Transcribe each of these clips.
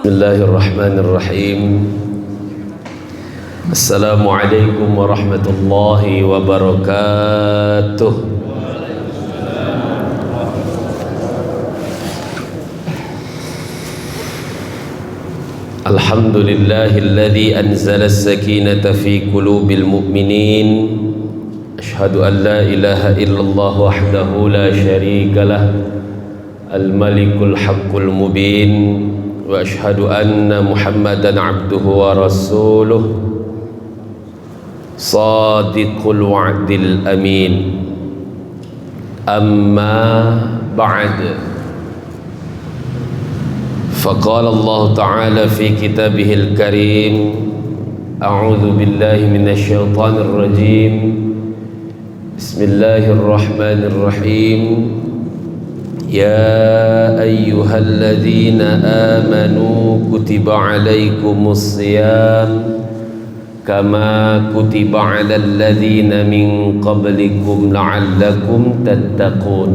Bismillahirrahmanirrahim. Assalamualaikum warahmatullahi wabarakatuh. Alhamdulillahilladzi anzala as-sakinata fi qulubil mu'minin. Ashhadu an la ilaha illallah wahdahu la syarika lah. Al-malikul haqqul mubin. Wa ashhadu anna Muhammadan abduhu wa rasuluh sadiqul wa'dil amin. Amma ba'd. Faqala Allah ta'ala fi kitabihil karim. A'udzu billahi minasy syaithanir rajim. Bismillahirrahmanirrahim. يا أيها الذين آمنوا كتب عليكم الصيام كما كتب على الذين من قبلكم لعلكم تتقون.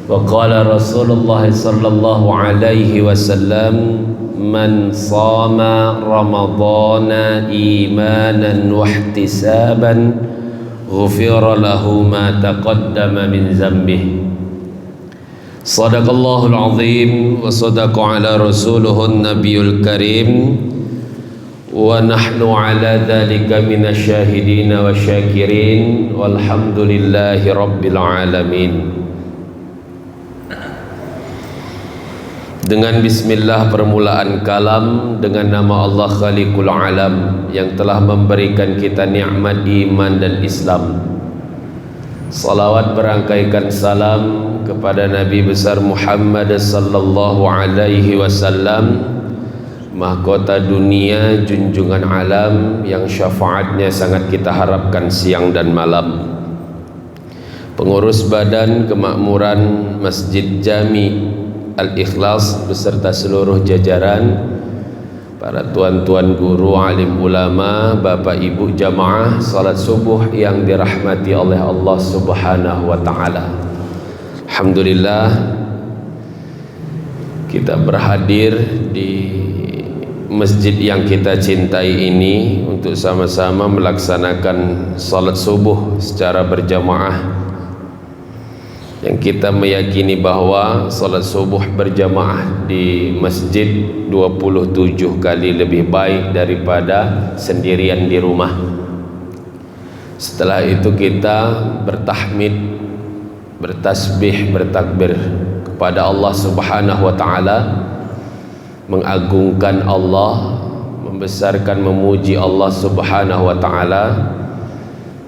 وقال رسول الله صلى الله عليه وسلم من صام رمضان إيمانا واحتسابا غفر له ما تقدم من ذنبه. Sadaqallahul azim wa sadaqa ala rasuluhun nabiyul karim wa nahnu ala dhalika minasy syahidin wa syakirin walhamdulillahi rabbil alamin. Dengan bismillah permulaan kalam, dengan nama Allah Khaliqul Alam yang telah memberikan kita nikmat iman dan Islam. Salawat berangkaikan salam kepada Nabi besar Muhammad sallallahu alaihi wasallam, mahkota dunia, junjungan alam yang syafaatnya sangat kita harapkan siang dan malam. Pengurus Badan Kemakmuran Masjid Jami Al-Ikhlas beserta seluruh jajaran, para tuan-tuan guru, alim ulama, bapak ibu jamaah salat subuh yang dirahmati oleh Allah Subhanahu wa taala. Alhamdulillah kita berhadir di masjid yang kita cintai ini untuk sama-sama melaksanakan salat subuh secara berjamaah, yang kita meyakini bahwa salat subuh berjamaah di masjid 27 kali lebih baik daripada sendirian di rumah. Setelah itu kita bertahmid, bertasbih, bertakbir kepada Allah Subhanahu wa taala, mengagungkan Allah, membesarkan, memuji Allah Subhanahu wa taala.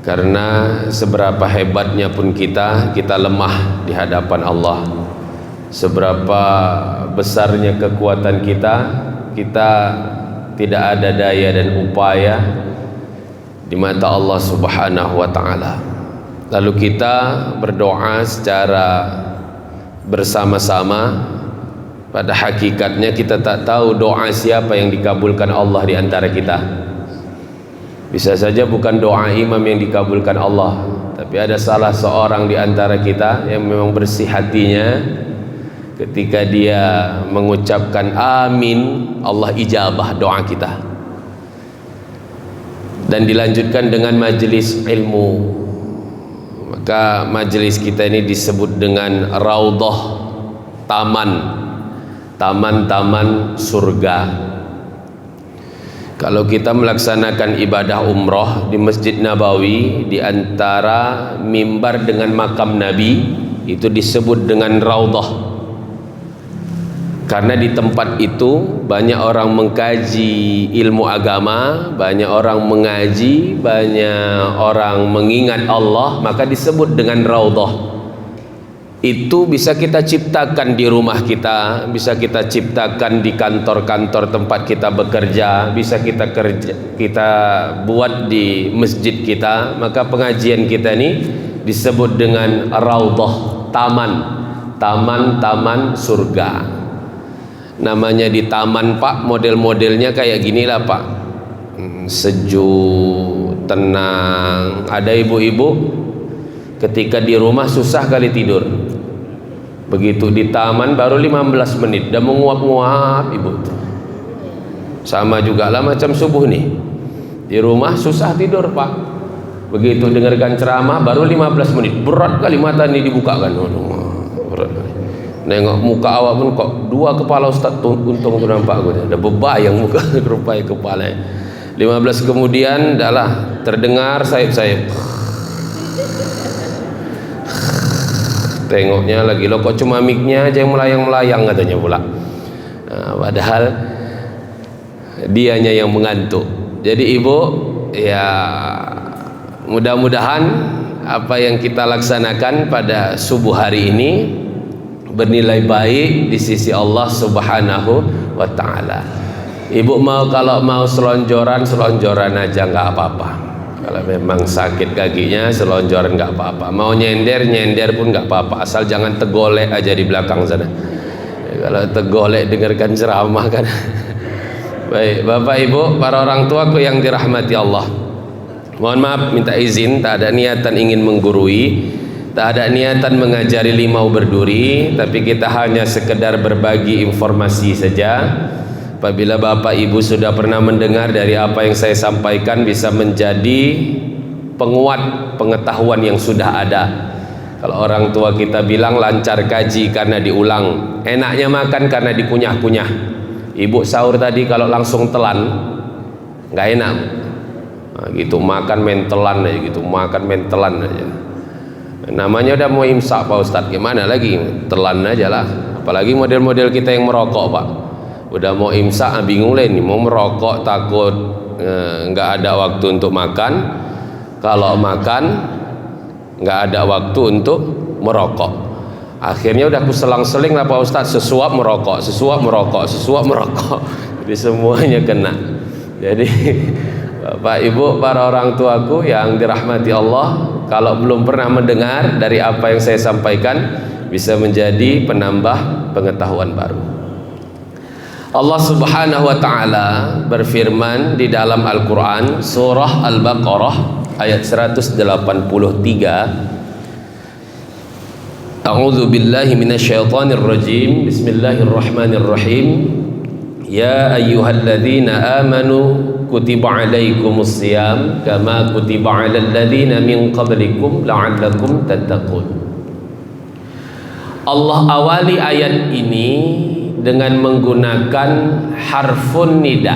Karena seberapa hebatnya pun kita lemah di hadapan Allah. Seberapa besarnya kekuatan kita tidak ada daya dan upaya di mata Allah Subhanahu wa taala. Lalu kita berdoa secara bersama-sama. Pada hakikatnya kita tak tahu doa siapa yang dikabulkan Allah di antara kita. Bisa saja bukan doa imam yang dikabulkan Allah, tapi ada salah seorang di antara kita yang memang bersih hatinya, ketika dia mengucapkan amin, Allah ijabah doa kita. Dan dilanjutkan dengan majelis ilmu. Maka majelis kita ini disebut dengan raudhah, taman surga. Kalau kita melaksanakan ibadah umroh di Masjid Nabawi, di antara mimbar dengan makam Nabi, itu disebut dengan raudhah. Karena di tempat itu banyak orang mengkaji ilmu agama, banyak orang mengaji, banyak orang mengingat Allah, maka disebut dengan raudhah. Itu bisa kita ciptakan di rumah kita, bisa kita ciptakan di kantor-kantor tempat kita bekerja, bisa kita buat di masjid kita. Maka pengajian kita ini disebut dengan raudhah, taman surga. Namanya di taman, Pak, model-modelnya kayak ginilah, Pak. Sejuk, tenang. Ada ibu-ibu ketika di rumah susah kali tidur. Begitu di taman baru 15 menit dah menguap-nguap ibu tuh. Sama juga lah macam subuh nih, di rumah susah tidur pak. Begitu dengarkan ceramah baru 15 menit berat kali mata ini dibukakan. Berat kali. Nengok muka awak pun kok dua kepala Ustaz untung tu nampak aku, ada bebayang muka rupanya kepala. 15 kemudian dah lah terdengar sayap-sayap. Tengoknya lagi lo kok cuma mic-nya aja yang melayang-melayang katanya pula. Nah, padahal dianya yang mengantuk. Jadi ibu ya mudah-mudahan apa yang kita laksanakan pada subuh hari ini bernilai baik di sisi Allah Subhanahu wa taala. Ibu kalau mau selonjoran aja nggak apa-apa. Kalau memang sakit kakinya selonjoran nggak apa-apa. Mau nyender pun nggak apa-apa. Asal jangan tegolek aja di belakang sana. Kalau tegolek dengarkan ceramah kan. Baik, Bapak Ibu, para orang tuaku yang dirahmati Allah. Mohon maaf, minta izin, tak ada niatan ingin menggurui, tak ada niatan mengajari limau berduri, tapi kita hanya sekedar berbagi informasi saja. Apabila Bapak Ibu sudah pernah mendengar dari apa yang saya sampaikan, bisa menjadi penguat pengetahuan yang sudah ada. Kalau orang tua kita bilang lancar kaji karena diulang, enaknya makan karena dikunyah-kunyah. Ibu sahur tadi kalau langsung telan nggak enak. Nah, gitu makan mentelan aja gitu, makan mentelan aja. Namanya udah mau imsak Pak Ustadz, gimana lagi telan aja lah. Apalagi model-model kita yang merokok Pak. Udah mau imsak bingung lah ini, mau merokok takut nggak ada waktu untuk makan. Kalau makan nggak ada waktu untuk merokok. Akhirnya udah aku selang-seling lah Pak Ustadz, sesuap merokok. Jadi semuanya kena. Jadi Bapak Ibu, para orang tuaku yang dirahmati Allah, kalau belum pernah mendengar dari apa yang saya sampaikan, bisa menjadi penambah pengetahuan baru. Allah Subhanahu wa taala berfirman di dalam Al-Qur'an surah Al-Baqarah ayat 183. A'udzu billahi minasyaitonir rajim. Bismillahirrahmanirrahim. Ya ayyuhalladzina amanu kutiba alaikumus shiyam kama kutiba alal ladzina min qablikum la'allakum tattaqun. Allah awali ayat ini dengan menggunakan harfun nida,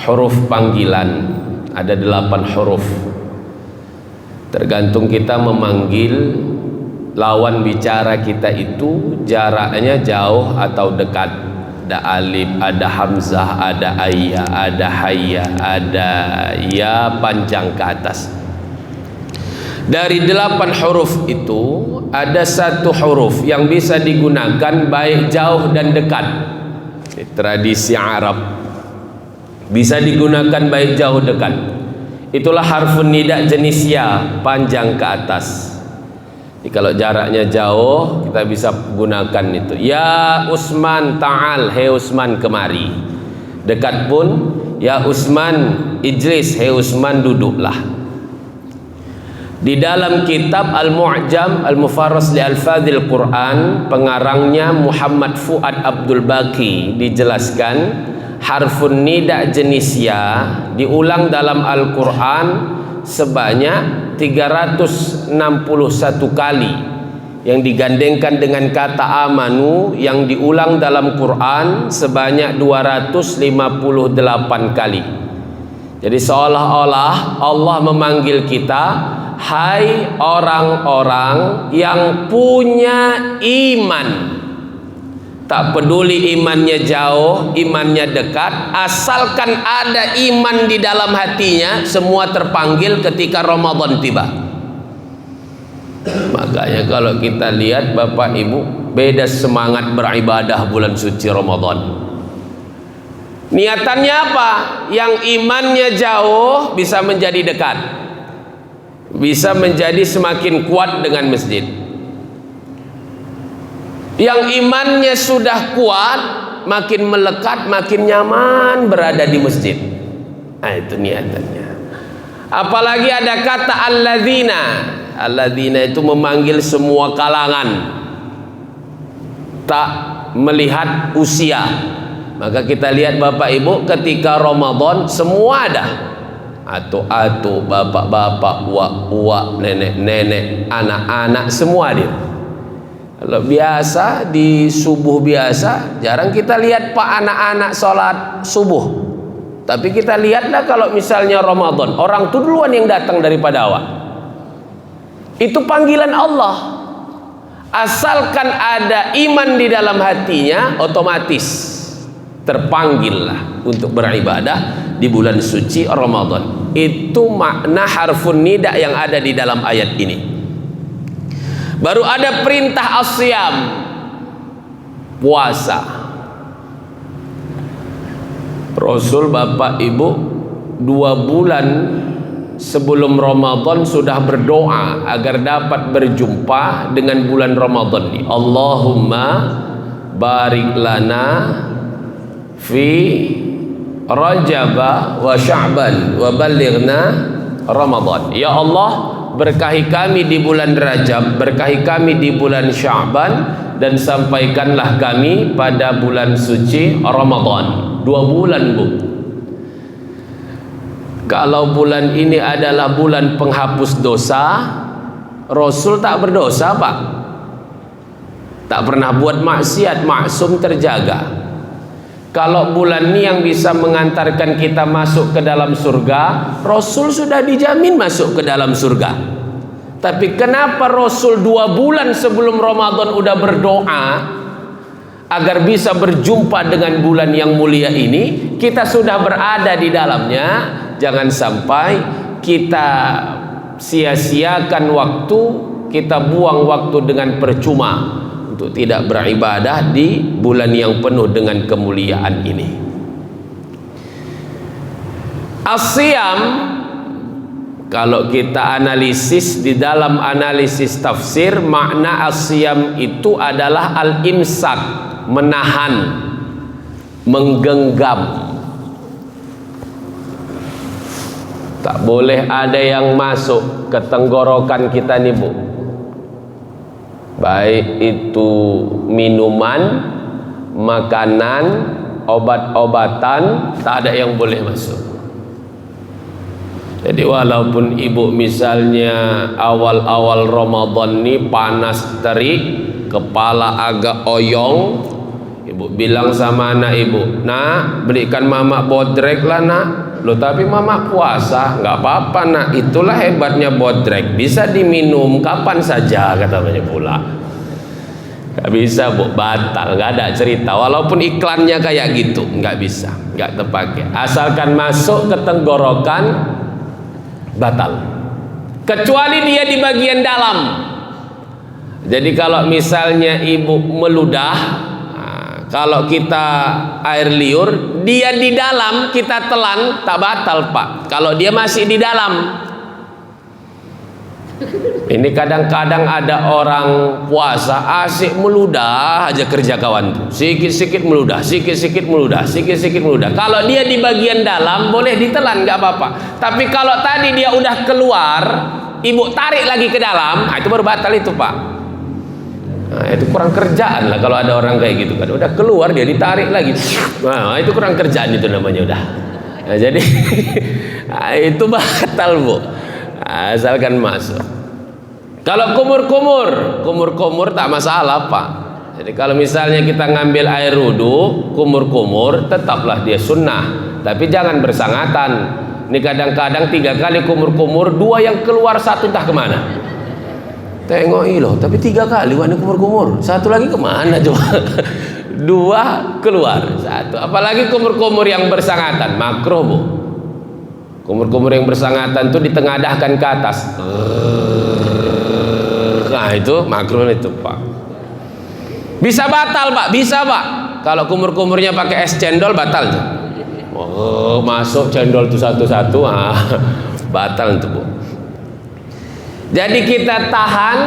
huruf panggilan. Ada 8 huruf. Tergantung kita memanggil lawan bicara kita itu jaraknya jauh atau dekat. Ada alif, ada hamzah, ada ayya, ada hayya, ada ya panjang ke atas. Dari 8 huruf itu ada 1 huruf yang bisa digunakan baik jauh dan dekat. Tradisi Arab bisa digunakan baik jauh dekat. Itulah harfun nida jenis ya, panjang ke atas. Jadi kalau jaraknya jauh kita bisa gunakan itu. Ya Usman ta'al, hei Usman kemari. Dekat pun ya Usman ijlis, hei Usman duduklah. Di dalam kitab Al-Mu'jam Al-Mufarras li Al-Fadhil Quran, pengarangnya Muhammad Fuad Abdul Baqi, dijelaskan harfun nida jenis ya diulang dalam Al-Quran sebanyak 361 kali, yang digandengkan dengan kata amanu yang diulang dalam Quran sebanyak 258 kali. Jadi seolah-olah Allah memanggil kita, hai orang-orang yang punya iman. Tak peduli imannya jauh, imannya dekat, asalkan ada iman di dalam hatinya, semua terpanggil ketika Ramadan tiba. Makanya kalau kita lihat Bapak Ibu, beda semangat beribadah bulan suci Ramadan. Niatannya apa? Yang imannya jauh bisa menjadi dekat, bisa menjadi semakin kuat dengan masjid. Yang imannya sudah kuat, makin melekat, makin nyaman berada di masjid. Nah, itu niatannya. Apalagi ada kata alladzina. Alladzina itu memanggil semua kalangan. tak melihat usia. Maka kita lihat Bapak Ibu, ketika Ramadan semua ada, atu-atu, bapak-bapak, uak-uak, nenek-nenek, anak-anak, semua dia. Kalau biasa di subuh biasa jarang kita lihat Pak anak-anak sholat subuh. Tapi kita lihatlah kalau misalnya Ramadan, orang itu duluan yang datang daripada awak. Itu panggilan Allah. Asalkan ada iman di dalam hatinya, otomatis terpanggillah untuk beribadah di bulan suci Ramadan. Itu makna harfun nida yang ada di dalam ayat ini. Baru ada perintah as-siyam, puasa. Rasul Bapak Ibu 2 bulan sebelum Ramadan sudah berdoa agar dapat berjumpa dengan bulan Ramadan ini. Allahumma barik lana fi Rajaba wa Sya'ban wa balighna Ramadan. Ya Allah, berkahi kami di bulan Rajab, berkahi kami di bulan Sya'ban, dan sampaikanlah kami pada bulan suci Ramadan. 2 bulan, Bu. Kalau bulan ini adalah bulan penghapus dosa, Rasul tak berdosa, Pak. Tak pernah buat maksiat, maksum, terjaga. Kalau bulan ini yang bisa mengantarkan kita masuk ke dalam surga, Rasul sudah dijamin masuk ke dalam surga. Tapi kenapa Rasul 2 bulan sebelum Ramadan udah berdoa agar bisa berjumpa dengan bulan yang mulia ini? Kita sudah berada di dalamnya. Jangan sampai kita sia-siakan waktu, kita buang waktu dengan percuma untuk tidak beribadah di bulan yang penuh dengan kemuliaan ini. As-siyam, kalau kita analisis di dalam analisis tafsir, makna as-siyam itu adalah al-imsak, menahan, menggenggam. Tak boleh ada yang masuk ke tenggorokan kita nih, Bu. Baik itu minuman, makanan, obat-obatan, tak ada yang boleh masuk. Jadi walaupun ibu misalnya awal-awal Ramadan ini panas terik, kepala agak oyong, ibu bilang sama anak ibu, "Nak, belikan mama bodrek lah, Nak." Loh, tapi mama puasa. Nggak apa-apa, Nak, itulah hebatnya bodrek, bisa diminum kapan saja, katanya pula. Nggak bisa, Bu, batal, nggak ada cerita. Walaupun iklannya kayak gitu, nggak bisa, nggak terpakai. Asalkan masuk ke tenggorokan, batal. Kecuali dia di bagian dalam. Jadi kalau misalnya ibu meludah, kalau kita air liur, dia di dalam, kita telan, tak batal, Pak. Kalau dia masih di dalam. Ini kadang-kadang ada orang puasa asik meludah aja kerja kawan. Sikit-sikit meludah, sikit-sikit meludah, sikit-sikit meludah. Kalau dia di bagian dalam, boleh ditelan, nggak apa-apa. Tapi kalau tadi dia udah keluar, ibu tarik lagi ke dalam, itu baru batal itu, Pak. Nah, itu kurang kerjaan lah kalau ada orang kayak gitu kan. Udah keluar dia ditarik lagi. Nah, itu kurang kerjaan itu namanya udah. Nah, jadi itu batal, Bu. Asalkan masuk. Kalau kumur-kumur tak masalah, Pak. Jadi kalau misalnya kita ngambil air wudu, kumur-kumur, tetaplah dia sunnah. Tapi jangan bersangatan. Ini kadang-kadang 3 kali kumur-kumur, 2 yang keluar, 1 entah kemana. Tengok loh, tapi 3 kali wani kumur-kumur, 1 lagi kemana coba? 2 keluar, 1. Apalagi kumur-kumur yang bersangatan, makruh, Bu. Kumur-kumur yang bersangatan itu ditengadahkan ke atas. Nah, itu makruh itu, Pak. Bisa batal, Pak, bisa, Pak. Kalau kumur-kumurnya pakai es cendol, batal tuh. Oh, masuk cendol itu satu-satu, batal itu, Bu. Jadi kita tahan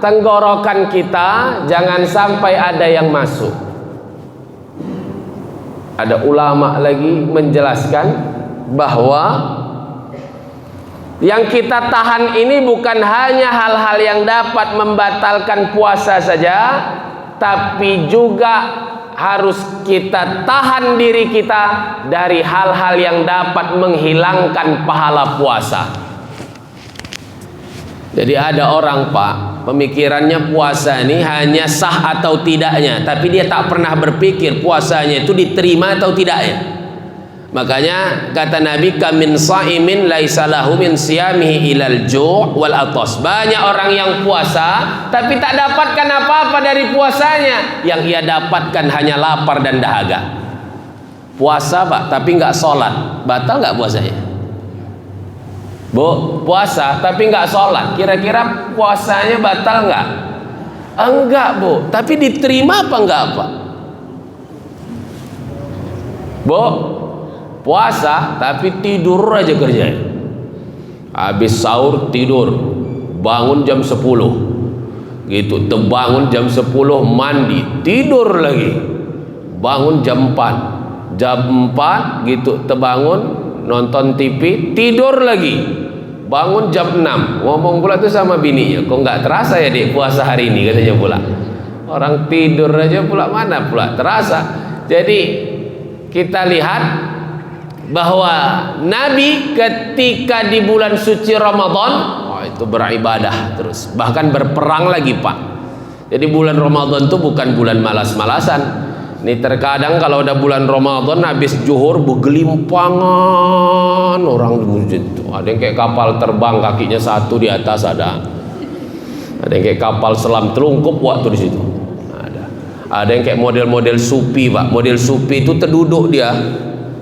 tenggorokan kita, jangan sampai ada yang masuk. Ada ulama lagi menjelaskan bahwa yang kita tahan ini bukan hanya hal-hal yang dapat membatalkan puasa saja, tapi juga harus kita tahan diri kita dari hal-hal yang dapat menghilangkan pahala puasa. Jadi ada orang, Pak, pemikirannya puasa ini hanya sah atau tidaknya, tapi dia tak pernah berpikir puasanya itu diterima atau tidaknya. Makanya kata Nabi, kamin sa'imin laisa lahu min siyamihi ilal ju' wal atas. Banyak orang yang puasa tapi tak dapatkan apa-apa dari puasanya. Yang ia dapatkan hanya lapar dan dahaga. Puasa, Pak, tapi nggak sholat, batal nggak puasanya? Bu, puasa tapi nggak sholat, kira-kira puasanya batal nggak? Enggak, Bu, tapi diterima apa enggak, Pak? Bu, puasa tapi tidur aja kerjanya. Habis sahur tidur, bangun jam 10 gitu, terbangun jam 10 mandi, tidur lagi, bangun jam 4 gitu, terbangun nonton TV, tidur lagi, bangun jam 6. Ngomong pula tuh sama bininya, kok nggak terasa ya Dek puasa hari ini, katanya pula. Orang tidur aja pula mana pula terasa. Jadi kita lihat bahwa Nabi ketika di bulan suci Ramadan, itu beribadah terus, bahkan berperang lagi, Pak. Jadi bulan Ramadan itu bukan bulan malas-malasan. Ini terkadang kalau udah bulan Ramadan habis zuhur bergelimpangan orang di masjid tuh. Ada yang kayak kapal terbang, kakinya satu di atas ada. Ada yang kayak kapal selam telungkup waktu di situ. Ada yang kayak model-model supi, Pak. Model supi itu terduduk dia,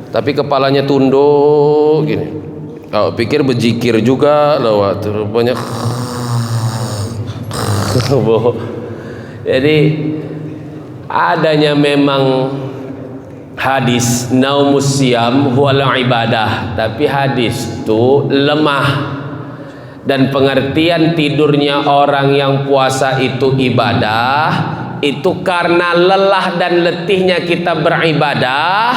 tapi kepalanya tunduk gini. Oh, pikir berzikir juga lewat banyak. Jadi adanya memang hadis naumus siyam huwal ibadah, tapi hadis itu lemah. Dan pengertian tidurnya orang yang puasa itu ibadah, itu karena lelah dan letihnya kita beribadah,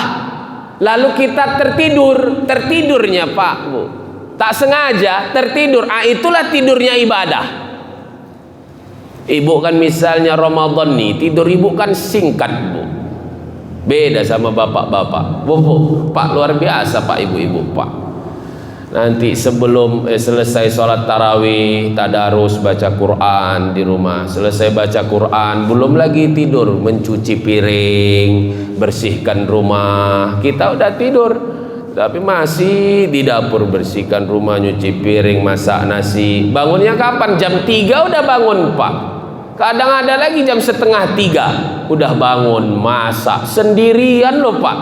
lalu kita tertidurnya, Pak, Bu, tak sengaja tertidur. Itulah tidurnya ibadah. Ibu kan misalnya Ramadan nih, tidur ibu kan singkat, Bu, beda sama bapak-bapak. Bu, Pak, luar biasa, Pak, ibu-ibu, Pak. Nanti sebelum selesai sholat tarawih, tadarus, baca Quran di rumah. Selesai baca Quran, belum lagi tidur, mencuci piring, bersihkan rumah. Kita udah tidur, tapi masih di dapur bersihkan rumah, nyuci piring, masak nasi. Bangunnya kapan? Jam 3 udah bangun, Pak. Kadang ada lagi jam setengah 3 udah bangun, masak sendirian loh, Pak.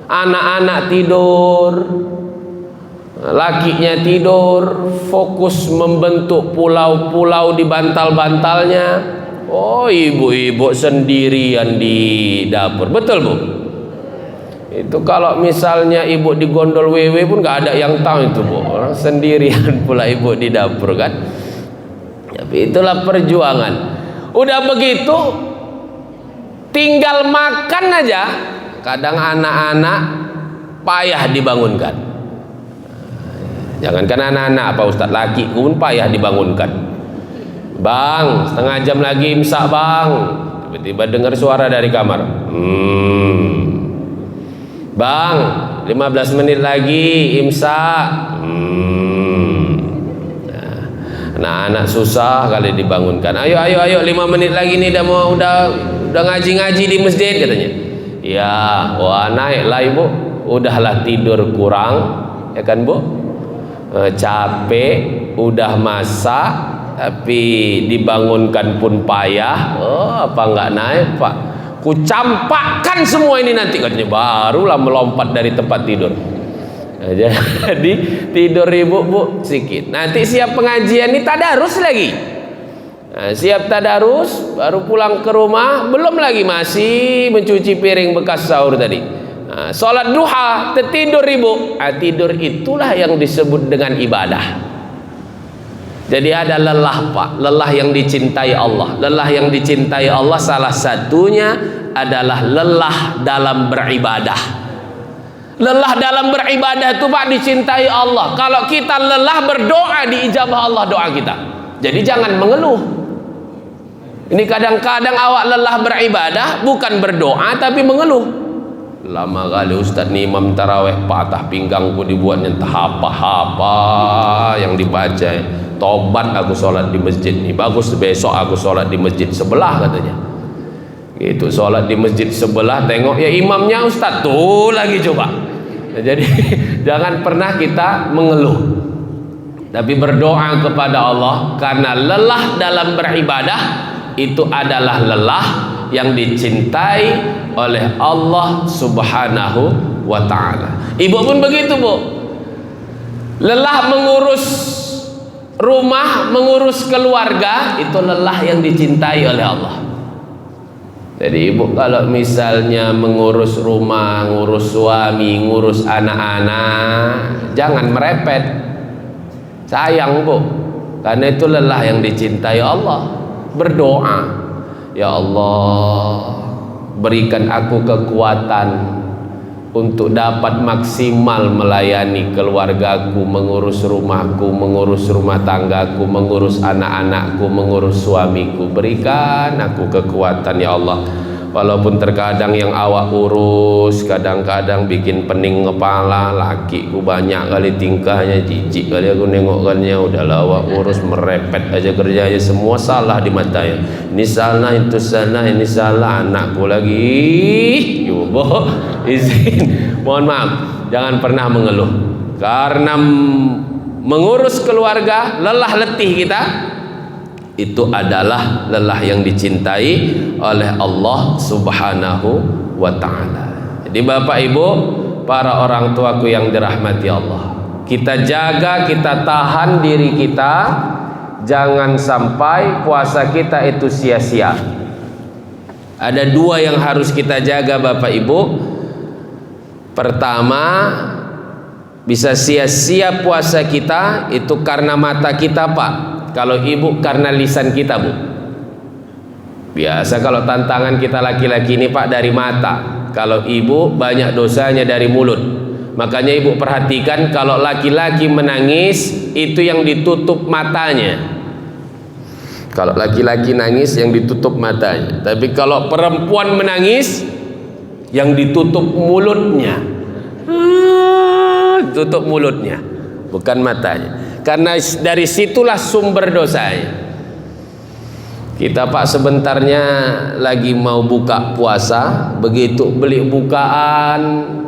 Anak-anak tidur, lakinya tidur, fokus membentuk pulau-pulau di bantal-bantalnya. Oh, ibu-ibu sendirian di dapur. Betul, Bu? Itu kalau misalnya ibu di gondol wewe pun nggak ada yang tahu itu, Bu. Orang sendirian pula ibu di dapur kan. Tapi itulah perjuangan. Udah begitu, tinggal makan aja, kadang anak-anak payah dibangunkan. Jangankan anak-anak, Pak Ustadz, laki pun payah dibangunkan. Bang, setengah jam lagi imsak, Bang. Tiba-tiba dengar suara dari kamar. Bang, 15 menit lagi imsak. Nah, anak susah kali dibangunkan. Ayo 5 menit lagi nih, udah ngaji-ngaji di masjid, katanya. Ya, wah, naiklah ibu. Udahlah tidur kurang, ya kan, Bu? Capek, udah masak, tapi dibangunkan pun payah. Oh, apa nggak naik, Pak? Ku campakkan semua ini nanti, katanya. Barulah melompat dari tempat tidur. Jadi tidur ibu, Bu, sedikit. Nanti siap pengajian ini tadarus lagi. Nah, siap tadarus, baru pulang ke rumah, belum lagi masih mencuci piring bekas sahur tadi. Nah, sholat duha, tertidur ibu. Tidur itulah yang disebut dengan ibadah. Jadi ada lelah, Pak, lelah yang dicintai Allah. Lelah yang dicintai Allah salah satunya adalah lelah dalam beribadah. Lelah dalam beribadah itu, Pak, dicintai Allah. Kalau kita lelah berdoa, diijabah Allah doa kita. Jadi jangan mengeluh. Ini kadang-kadang awak lelah beribadah bukan berdoa tapi mengeluh. Lama kali Ustaz ni imam tarawih, patah pinggangku dibuatnya entah apa-apa yang dibaca. Tobat aku sholat di masjid ni, bagus besok aku sholat di masjid sebelah katanya. Itu sholat di masjid sebelah, tengok ya imamnya Ustaz tuh lagi coba. Jadi jangan pernah kita mengeluh, tapi berdoa kepada Allah, karena lelah dalam beribadah itu adalah lelah yang dicintai oleh Allah Subhanahu wa ta'ala. Ibu pun begitu, Bu. Lelah mengurus rumah, mengurus keluarga, itu lelah yang dicintai oleh Allah. Jadi ibu kalau misalnya mengurus rumah, ngurus suami, ngurus anak-anak, jangan merepet. Sayang, Bu. Karena itu lelah yang dicintai Allah. Berdoa, ya Allah, berikan aku kekuatan untuk dapat maksimal melayani keluargaku, mengurus rumahku, mengurus rumah tanggaku, mengurus anak-anakku, mengurus suamiku. Berikan aku kekuatan ya Allah. Walaupun terkadang yang awak urus kadang-kadang bikin pening kepala, lakiku banyak kali tingkahnya, jijik kali aku nengokkannya. Udahlah awak urus, merepet aja kerjanya, semua salah di matanya. Ini salah, itu salah, ini salah, anakku lagi. Yubo, izin, mohon maaf, jangan pernah mengeluh. Karena mengurus keluarga, lelah letih kita, itu adalah lelah yang dicintai oleh Allah Subhanahu wa ta'ala. Jadi Bapak Ibu, para orang tuaku yang dirahmati Allah, kita jaga, kita tahan diri kita, jangan sampai puasa kita itu sia-sia. Ada dua yang harus kita jaga Bapak Ibu. Pertama, bisa sia-sia puasa kita itu karena mata kita, Pak. Kalau ibu karena lisan kita, Bu. Biasa kalau tantangan kita laki-laki ini, Pak, dari mata. Kalau ibu banyak dosanya dari mulut. Makanya ibu perhatikan kalau laki-laki menangis itu yang ditutup matanya. Kalau laki-laki nangis yang ditutup matanya. Tapi kalau perempuan menangis yang ditutup mulutnya. Tutup mulutnya, bukan matanya. Karena dari situlah sumber dosanya. Kita, Pak, sebentarnya lagi mau buka puasa, begitu beli bukaan,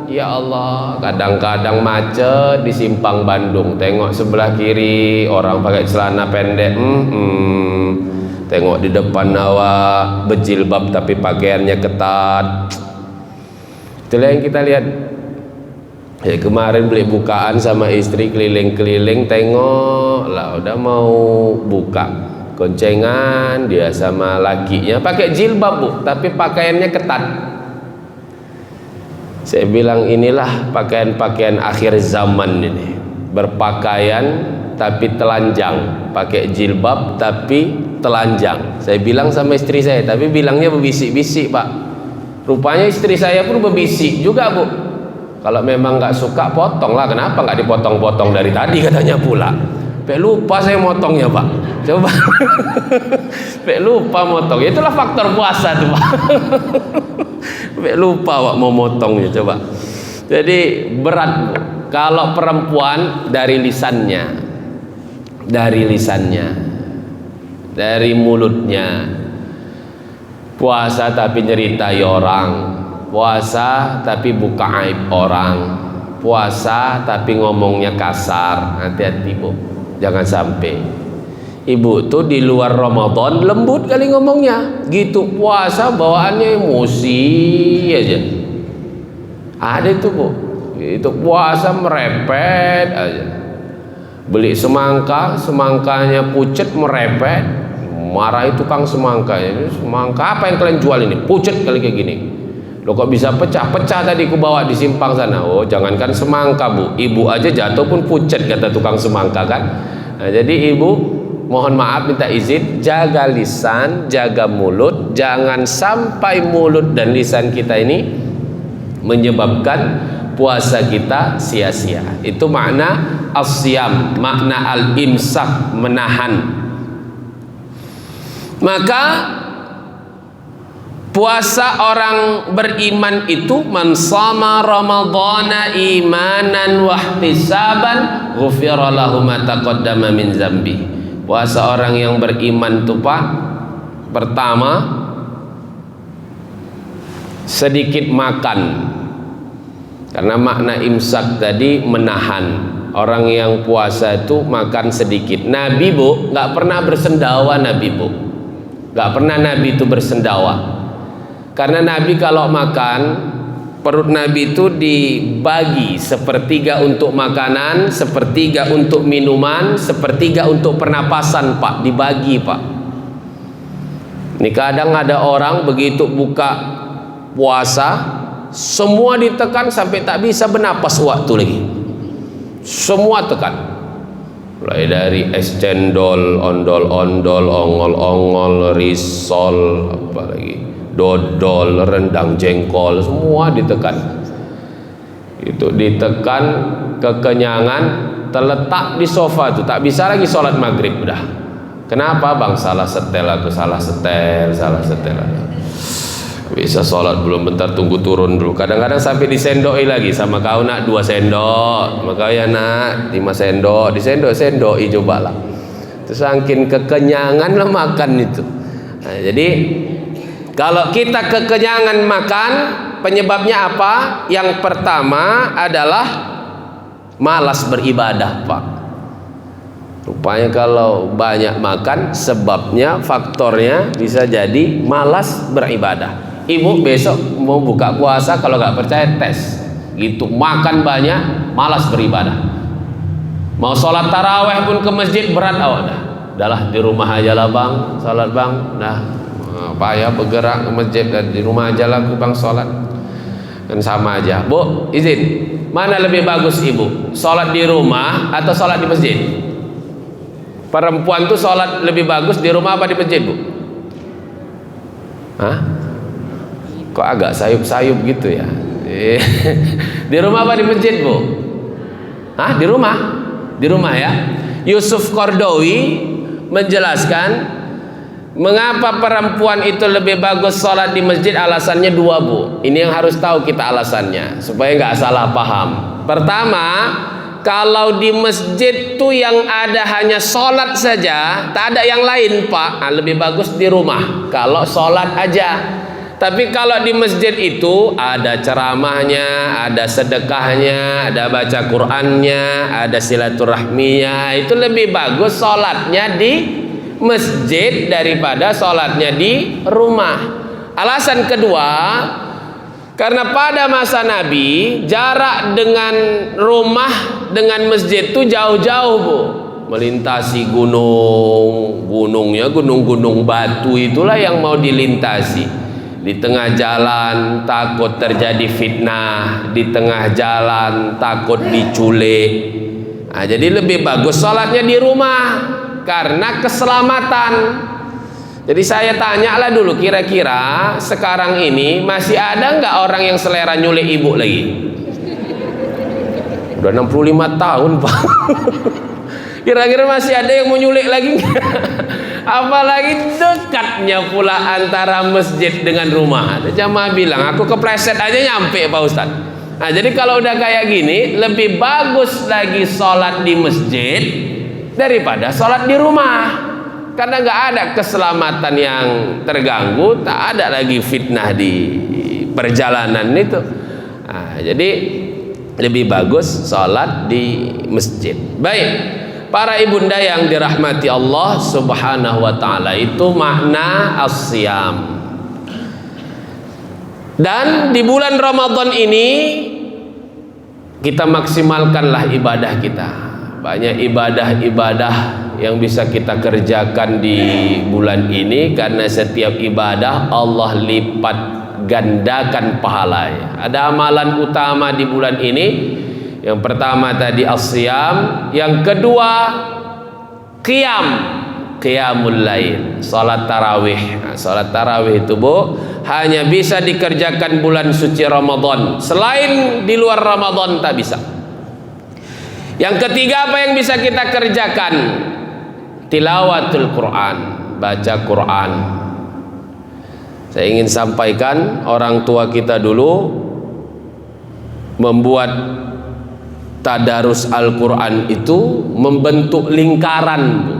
ya Allah, kadang-kadang macet di Simpang Bandung. Tengok sebelah kiri orang pakai celana pendek, tengok di depan awak berjilbab tapi pakaiannya ketat. Itulah yang kita lihat. Ya, kemarin beli bukaan sama istri, keliling-keliling, tengok lah udah mau buka, goncengan dia sama lakinya pakai jilbab, Bu, tapi pakaiannya ketat. Saya bilang inilah pakaian-pakaian akhir zaman ini, berpakaian tapi telanjang, pakai jilbab tapi telanjang. Saya bilang sama istri saya, tapi bilangnya berbisik-bisik, Pak. Rupanya istri saya pun berbisik juga, Bu. Kalau memang nggak suka, potonglah. Kenapa nggak dipotong-potong dari tadi katanya pula. Sampai lupa saya motongnya, Pak. Coba. Sampai lupa motong. Itulah faktor puasa tuh, Pak. Sampai lupa Pak mau motongnya, coba. Jadi berat, Bu. Kalau perempuan dari lisannya, dari mulutnya. Puasa tapi nyeritai orang. Puasa tapi buka aib orang. Puasa tapi ngomongnya kasar. Hati-hati, Bu, jangan sampai. Ibu tuh di luar Ramadan lembut kali ngomongnya, gitu puasa bawaannya emosi aja. Ada itu, Bu, itu puasa merepet aja. Beli semangka, semangkanya pucet merepet, marah itu tukang semangka. Ini semangka apa yang kalian jual ini? Pucet kali kayak gini. Loh kok bisa pecah? Pecah tadi ku bawa di simpang sana. Oh, jangankan semangka, Bu, ibu aja jatuh pun pucet kata tukang semangka kan. Nah, jadi ibu mohon maaf, minta izin, jaga lisan, jaga mulut, jangan sampai mulut dan lisan kita ini menyebabkan puasa kita sia-sia. Itu makna as-siyam, makna al-imsak, menahan. Maka puasa orang beriman itu man shama ramadhana imanan wa ihtisaban ghufira lahu ma taqaddama min dzambi. Puasa orang yang beriman itu Pak, pertama sedikit makan, karena makna imsak tadi menahan. Orang yang puasa itu makan sedikit. Nabi Bu nggak pernah bersendawa. Nabi Bu nggak pernah Nabi itu bersendawa, karena Nabi kalau makan, perut Nabi itu dibagi sepertiga untuk makanan, sepertiga untuk minuman, sepertiga untuk pernapasan Pak, dibagi Pak. Ini kadang ada orang begitu buka puasa semua ditekan sampai tak bisa bernapas waktu lagi, semua tekan, mulai dari es cendol, ondol-ondol, ongol-ongol, risol, apalagi dodol, rendang, jengkol, semua ditekan. Itu ditekan, kekenyangan, terletak di sofa itu tak bisa lagi sholat maghrib udah. Kenapa Bang? Salah setel aku, salah setel. Bisa sholat belum, bentar tunggu turun dulu. Kadang-kadang sampai disendoi lagi sama kau nak 2 sendok, maka ya nak 5 sendok, disendoi cobalah. Terus saking kekenyangan lah makan itu. Nah, jadi kalau kita kekenyangan makan, penyebabnya apa? Yang pertama adalah malas beribadah Pak. Rupanya kalau banyak makan, sebabnya, faktornya bisa jadi malas beribadah. Ibu besok mau buka puasa, kalau nggak percaya tes gitu, makan banyak, malas beribadah. Mau sholat taraweh pun ke masjid berat awak dah di rumah aja lah Bang, sholat Bang, payah bergerak ke masjid, dan di rumah aja lah Bang sholat, kan sama aja. Bu, izin, mana lebih bagus Ibu, sholat di rumah atau sholat di masjid? Perempuan tuh sholat lebih bagus di rumah apa di masjid Bu? Hah? Kok agak sayup-sayup gitu ya? Di rumah apa di masjid Bu? Hah? Di rumah? Di rumah ya. Yusuf Qardawi menjelaskan mengapa perempuan itu lebih bagus sholat di masjid. Alasannya 2 Bu. Ini yang harus tahu kita alasannya, supaya nggak salah paham. Pertama, kalau di masjid tuh yang ada hanya sholat saja, tak ada yang lain Pak, lebih bagus di rumah kalau sholat aja. Tapi kalau di masjid itu ada ceramahnya, ada sedekahnya, ada baca Qur'annya, ada silaturahminya, itu lebih bagus sholatnya di masjid daripada sholatnya di rumah. Alasan kedua, karena pada masa Nabi jarak dengan rumah dengan masjid itu jauh-jauh Bu, melintasi gunungnya gunung-gunung batu itulah yang mau dilintasi. Di tengah jalan takut terjadi fitnah, di tengah jalan takut diculik. Nah, jadi lebih bagus sholatnya di rumah karena keselamatan. Jadi saya tanyalah dulu, kira-kira sekarang ini masih ada nggak orang yang selera nyulik ibu lagi? Udah 65 tahun Pak. Kira-kira masih ada yang mau nyulik lagi? Apalagi dekatnya pula antara masjid dengan rumah. Ada jamaah bilang, aku kepleset aja nyampe Pak Ustaz. Nah, jadi kalau udah kayak gini, lebih bagus lagi sholat di masjid daripada sholat di rumah. Karena nggak ada keselamatan yang terganggu, tak ada lagi fitnah di perjalanan itu. Nah, jadi lebih bagus sholat di masjid. Baik, para ibunda yang dirahmati Allah Subhanahu wa ta'ala, itu makna as-siyam. Dan di bulan Ramadan ini kita maksimalkanlah ibadah kita. Banyak ibadah-ibadah yang bisa kita kerjakan di bulan ini, karena setiap ibadah Allah lipat gandakan pahalanya. Ada amalan utama di bulan ini. Yang pertama tadi as-siyam, yang kedua qiyamul lail, salat tarawih. Nah, salat tarawih itu Bu hanya bisa dikerjakan bulan suci Ramadan, selain di luar Ramadan tak bisa. Yang ketiga, apa yang bisa kita kerjakan? Tilawatul Quran, baca Quran. Saya ingin sampaikan, orang tua kita dulu membuat tadarus Al-Quran itu membentuk lingkaran, Bu.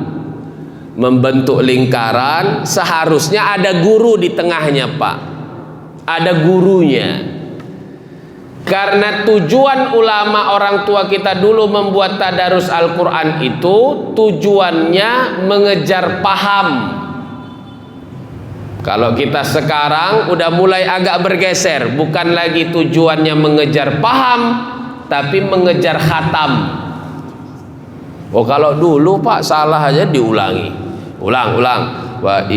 Membentuk lingkaran, seharusnya ada guru di tengahnya, Pak. Ada gurunya. Karena tujuan ulama orang tua kita dulu membuat tadarus Al-Quran itu tujuannya mengejar paham. Kalau kita sekarang udah mulai agak bergeser, bukan lagi tujuannya mengejar paham, tapi mengejar khatam. Oh, kalau dulu Pak salah aja diulangi, ulang. Wa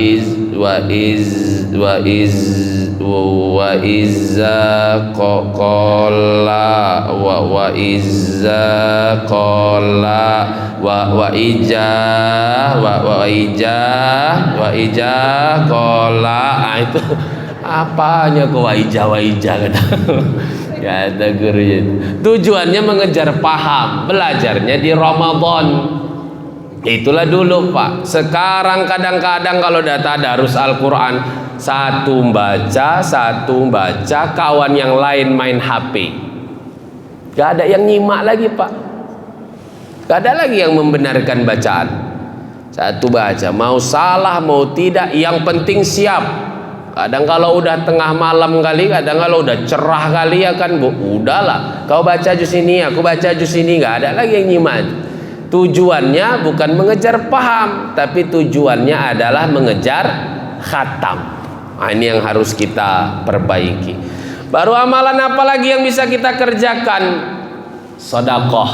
izza qala wa izza qala wa ijah qala. Itu apanya kok wa ijah kata ya, ada gurunya. Tujuannya mengejar paham, belajarnya di Ramadan. Itulah dulu Pak. Sekarang kadang-kadang kalau udah tadarus Al-Quran, satu baca, kawan yang lain main HP. Gak ada yang nyimak lagi Pak. Gak ada lagi yang membenarkan bacaan. Satu baca, mau salah mau tidak, yang penting siap. Kadang kalau udah tengah malam kali, kadang kalau udah cerah kali ya kan, Bu, udahlah, kau baca juz ini, aku baca juz ini. Gak ada lagi yang nyimak. Tujuannya bukan mengejar paham, tapi tujuannya adalah mengejar khatam. Nah, ini yang harus kita perbaiki. Baru amalan apa lagi yang bisa kita kerjakan? Sedekah.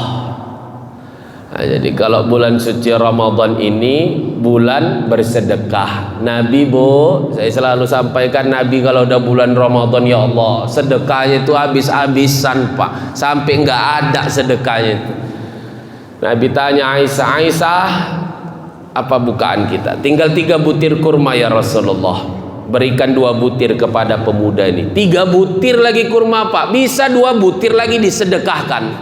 Nah, jadi kalau bulan suci Ramadan ini bulan bersedekah. Nabi, Bu, saya selalu sampaikan, Nabi kalau udah bulan Ramadan, ya Allah, sedekahnya itu habis-habisan Pak, sampai nggak ada sedekahnya itu. Nabi tanya Aisyah, apa bukaan kita? Tinggal 3 butir kurma ya Rasulullah. Berikan 2 butir kepada pemuda ini. 3 butir lagi kurma Pak, bisa 2 butir lagi disedekahkan.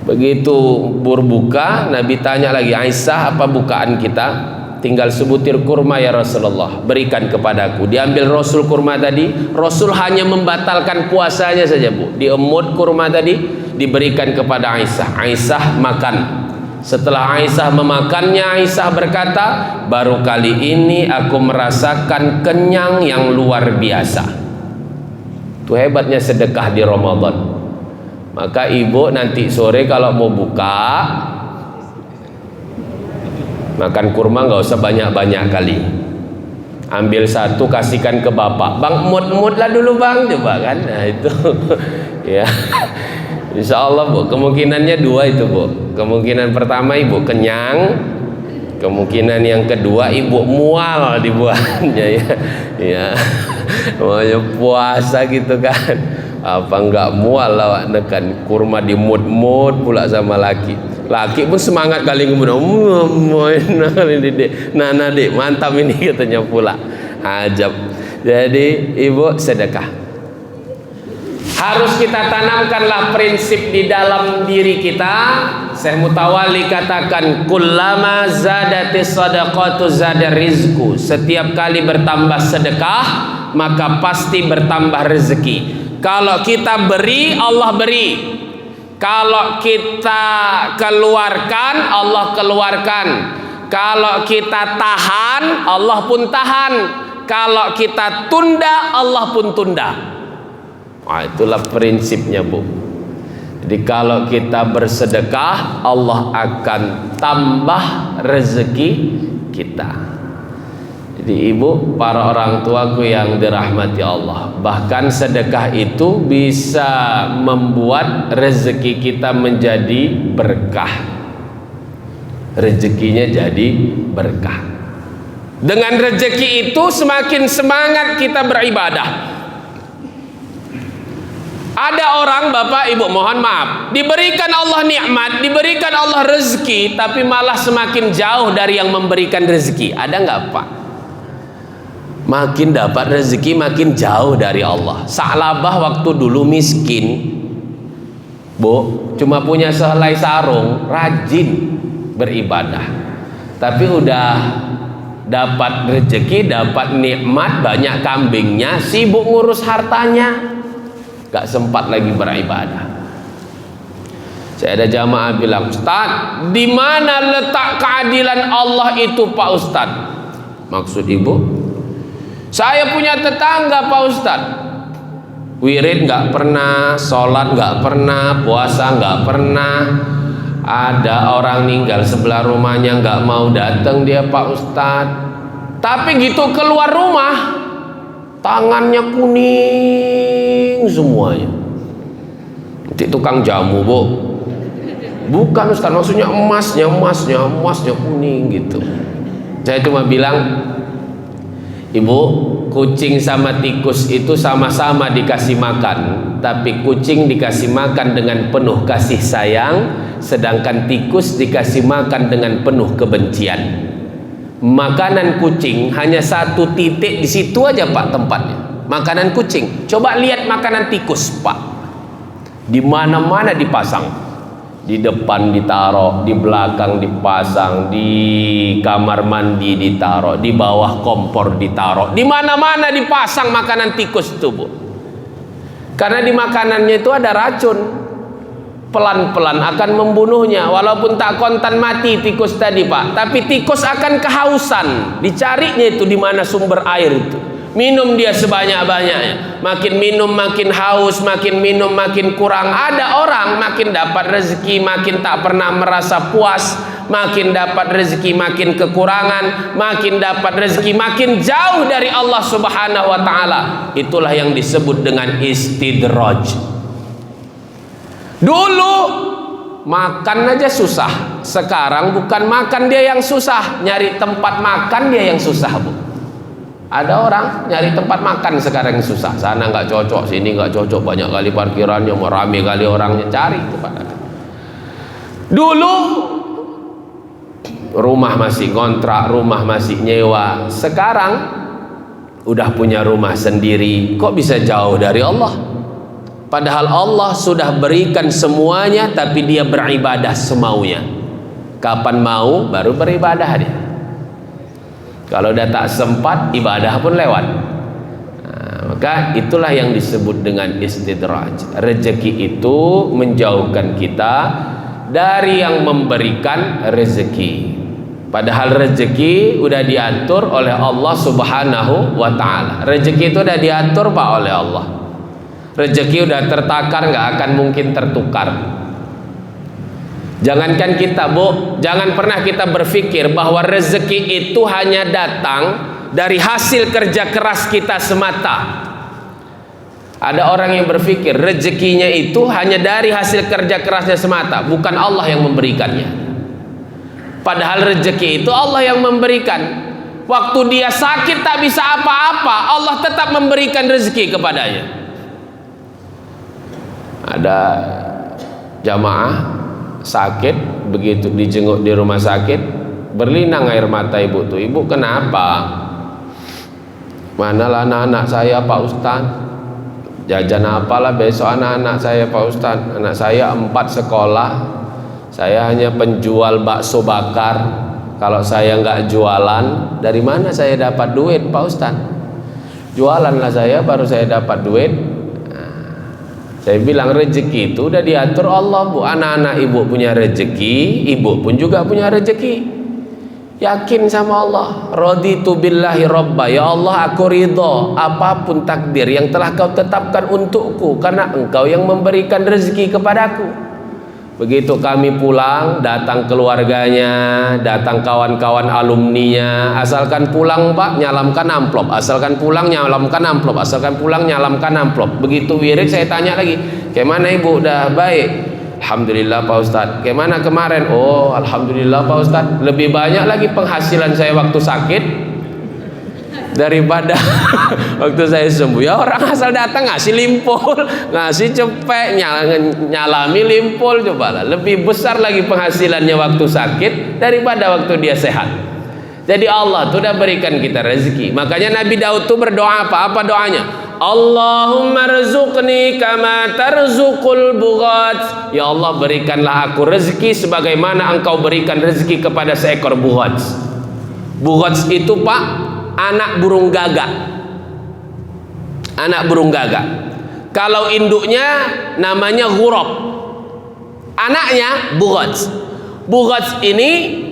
Begitu berbuka, Nabi tanya lagi, Aisyah, apa bukaan kita? Tinggal sebutir kurma ya Rasulullah, berikan kepadaku. Diambil Rasul kurma tadi, Rasul hanya membatalkan puasanya saja, Bu. Diemut kurma tadi, diberikan kepada Aisyah. Aisyah makan. Setelah Aisyah memakannya, Aisyah berkata, baru kali ini aku merasakan kenyang yang luar biasa. Itu hebatnya sedekah di Ramadan. Maka ibu nanti sore kalau mau buka, makan kurma nggak usah banyak-banyak kali. Ambil 1 kasihkan ke bapak. Bang, mut lah dulu bang, coba kan. Nah itu ya. Insya Allah Bu, kemungkinannya 2 itu Bu. Kemungkinan pertama ibu kenyang, kemungkinan yang kedua ibu mual dibuatnya ya. Ya, maunya puasa gitu kan. Apa enggak mual lah nekan kurma dimut-mut pula sama laki. Laki pun semangat kali kemudian, nah dek mantap ini katanya pula. Ajab. Jadi ibu sedekah. Harus kita tanamkanlah prinsip di dalam diri kita. Syekh Mutawalli katakan, kullama zadatis sadaqatu zadar rizku. Setiap kali bertambah sedekah, maka pasti bertambah rezeki. Kalau kita beri, Allah beri. Kalau kita keluarkan, Allah keluarkan. Kalau kita tahan, Allah pun tahan. Kalau kita tunda, Allah pun tunda. Nah, itulah prinsipnya Bu. Jadi kalau kita bersedekah, Allah akan tambah rezeki kita. Jadi ibu, para orang tuaku yang dirahmati Allah, bahkan sedekah itu bisa membuat rezeki kita menjadi berkah. Rezekinya jadi berkah. Dengan rezeki itu semakin semangat kita beribadah. Ada orang, Bapak Ibu, mohon maaf, diberikan Allah nikmat, diberikan Allah rezeki, tapi malah semakin jauh dari yang memberikan rezeki. Ada nggak Pak? Makin dapat rezeki makin jauh dari Allah. Sa'labah waktu dulu miskin, Bu, cuma punya sehelai sarung, rajin beribadah. Tapi udah dapat rezeki, dapat nikmat, banyak kambingnya, sibuk ngurus hartanya, gak sempat lagi beribadah. Saya ada jamaah bilang, Ustaz, di mana letak keadilan Allah itu Pak Ustaz? Maksud ibu? Saya punya tetangga Pak Ustaz, wirid nggak pernah, sholat nggak pernah, puasa nggak pernah. Ada orang meninggal sebelah rumahnya, nggak mau datang dia Pak Ustaz. Tapi gitu keluar rumah, tangannya kuning semuanya. Nanti tukang jamu, Bu. Bukan Ustaz, maksudnya emasnya kuning gitu. Saya cuma bilang, Ibu, kucing sama tikus itu sama-sama dikasih makan, tapi kucing dikasih makan dengan penuh kasih sayang, sedangkan tikus dikasih makan dengan penuh kebencian. Makanan kucing hanya satu titik di situ aja Pak tempatnya. Makanan kucing. Coba lihat makanan tikus Pak. Di mana-mana dipasang. Di depan ditaruh, di belakang dipasang, di kamar mandi ditaruh, di bawah kompor ditaruh, di mana-mana dipasang makanan tikus itu, Bu. Karena di makanannya itu ada racun, pelan-pelan akan membunuhnya. Walaupun tak kontan mati tikus tadi Pak, tapi tikus akan kehausan, dicarinya itu di mana sumber air itu. Minum dia sebanyak-banyaknya. Makin minum makin haus, makin minum makin kurang. Ada orang makin dapat rezeki makin tak pernah merasa puas, makin dapat rezeki makin kekurangan, makin dapat rezeki makin jauh dari Allah Subhanahu wa taala. Itulah yang disebut dengan istidraj. Dulu makan aja susah, sekarang bukan makan dia yang susah, nyari tempat makan dia yang susah, Bu. Ada orang nyari tempat makan sekarang susah, sana nggak cocok, sini nggak cocok, banyak kali parkirannya, mau rame kali orangnya, cari tempat. Dulu rumah masih kontrak, rumah masih nyewa, sekarang udah punya rumah sendiri, kok bisa jauh dari Allah? Padahal Allah sudah berikan semuanya, tapi dia beribadah semaunya. Kapan mau baru beribadah dia. Kalau udah tak sempat, ibadah pun lewat. Maka itulah yang disebut dengan istidraj. Rezeki itu menjauhkan kita dari yang memberikan rezeki. Padahal rezeki udah diatur oleh Allah Subhanahu wa taala. Rezeki itu udah diatur Pak oleh Allah. Rezeki udah tertakar, nggak akan mungkin tertukar. Jangankan kita, Bu, jangan pernah kita berpikir bahwa rezeki itu hanya datang dari hasil kerja keras kita semata. Ada orang yang berpikir rezekinya itu hanya dari hasil kerja kerasnya semata, bukan Allah yang memberikannya. Padahal rezeki itu Allah yang memberikan. Waktu dia sakit tak bisa apa-apa, Allah tetap memberikan rezeki kepadanya. Ada jamaah sakit, begitu dijenguk di rumah sakit, berlinang air mata ibu tuh. Ibu kenapa? Manalah anak-anak saya Pak Ustaz, jajan apalah besok anak-anak saya Pak Ustaz. Anak saya 4 sekolah, saya hanya penjual bakso bakar. Kalau saya nggak jualan, dari mana saya dapat duit Pak Ustaz? Jualanlah saya, baru saya dapat duit. Saya bilang rezeki itu udah diatur Allah, Bu. Anak-anak ibu punya rezeki, ibu pun juga punya rezeki. Yakin sama Allah. Raditu billahi robba. Ya Allah, aku ridho apapun takdir yang telah kau tetapkan untukku, karena engkau yang memberikan rezeki kepadaku. Begitu kami pulang, datang keluarganya, datang kawan-kawan alumninya. Asalkan pulang Pak, nyalamkan amplop. Asalkan pulang, nyalamkan amplop. Asalkan pulang, nyalamkan amplop. Begitu wirid saya tanya lagi, kayak mana ibu? Udah baik? Alhamdulillah Pak Ustadz. Kayak mana kemarin? Oh Alhamdulillah Pak Ustadz. Lebih banyak lagi penghasilan saya waktu sakit daripada waktu saya sembuh. Ya orang asal datang ngasih limpul, ngasih cepek, nyalami limpul, cobalah. Lebih besar lagi penghasilannya waktu sakit daripada waktu dia sehat. Jadi Allah tuh udah berikan kita rezeki. Makanya Nabi Daud tuh berdoa apa? Apa doanya? Allahumma rzuqni kama tarzuqul bughat. Ya Allah, berikanlah aku rezeki sebagaimana engkau berikan rezeki kepada seekor bughat. Bughots itu Pak, anak burung gagak. Anak burung gagak. Kalau induknya namanya ghurab, anaknya bughots. Bughots ini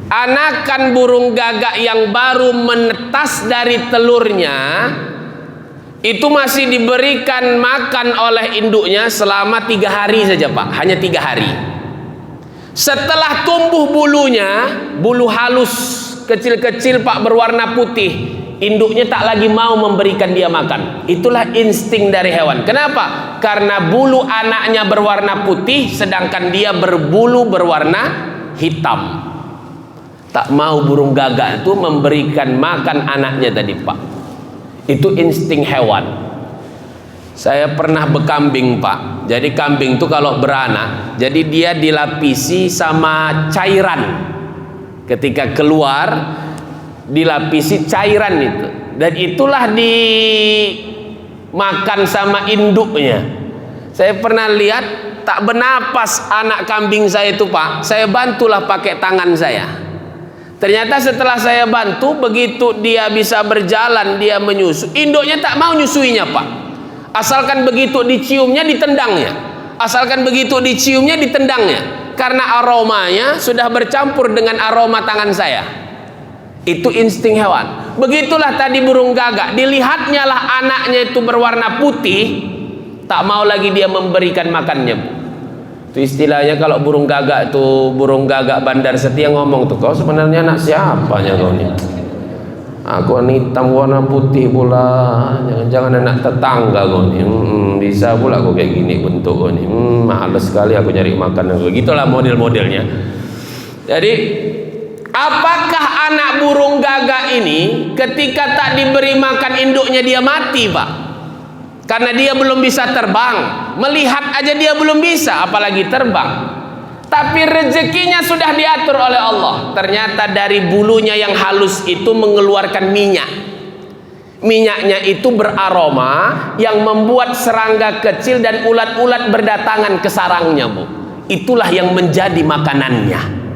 anakan burung gagak yang baru menetas dari telurnya, itu masih diberikan makan oleh induknya selama 3 hari saja Pak, hanya 3 hari. Setelah tumbuh bulunya, bulu halus kecil-kecil Pak berwarna putih, induknya tak lagi mau memberikan dia makan. Itulah insting dari hewan. Kenapa? Karena bulu anaknya berwarna putih, sedangkan dia berbulu berwarna hitam. Tak mau burung gagak itu memberikan makan anaknya tadi Pak. Itu insting hewan. Saya pernah bekambing Pak. Jadi kambing itu kalau beranak, jadi dia dilapisi sama cairan. Ketika keluar dilapisi cairan itu, dan itulah dimakan sama induknya. Saya pernah lihat tak bernapas anak kambing saya itu Pak. Saya bantulah pakai tangan saya. Ternyata setelah saya bantu, begitu dia bisa berjalan, dia menyusu, induknya tak mau nyusuinya Pak. Asalkan begitu diciumnya, ditendangnya. Asalkan begitu diciumnya, ditendangnya. Karena aromanya sudah bercampur dengan aroma tangan saya. Itu insting hewan. Begitulah tadi burung gagak, dilihatnya lah anaknya itu berwarna putih, tak mau lagi dia memberikan makannya. Itu istilahnya kalau burung gagak itu, burung gagak Bandar Setia ngomong tuh, kau sebenarnya anak siapanya kau ini? Aku hitam warna putih pula, jangan-jangan anak tetangga kau ini. Bisa pula kau kayak gini bentuk kau ini. Males sekali aku nyari makan. Begitulah model-modelnya. Jadi apakah anak burung gagak ini ketika tak diberi makan induknya dia mati Pak? Karena dia belum bisa terbang. Melihat aja dia belum bisa, apalagi terbang. Tapi rezekinya sudah diatur oleh Allah. Ternyata dari bulunya yang halus itu mengeluarkan minyak. Minyaknya itu beraroma yang membuat serangga kecil dan ulat-ulat berdatangan ke sarangnya Bu. Itulah yang menjadi makanannya.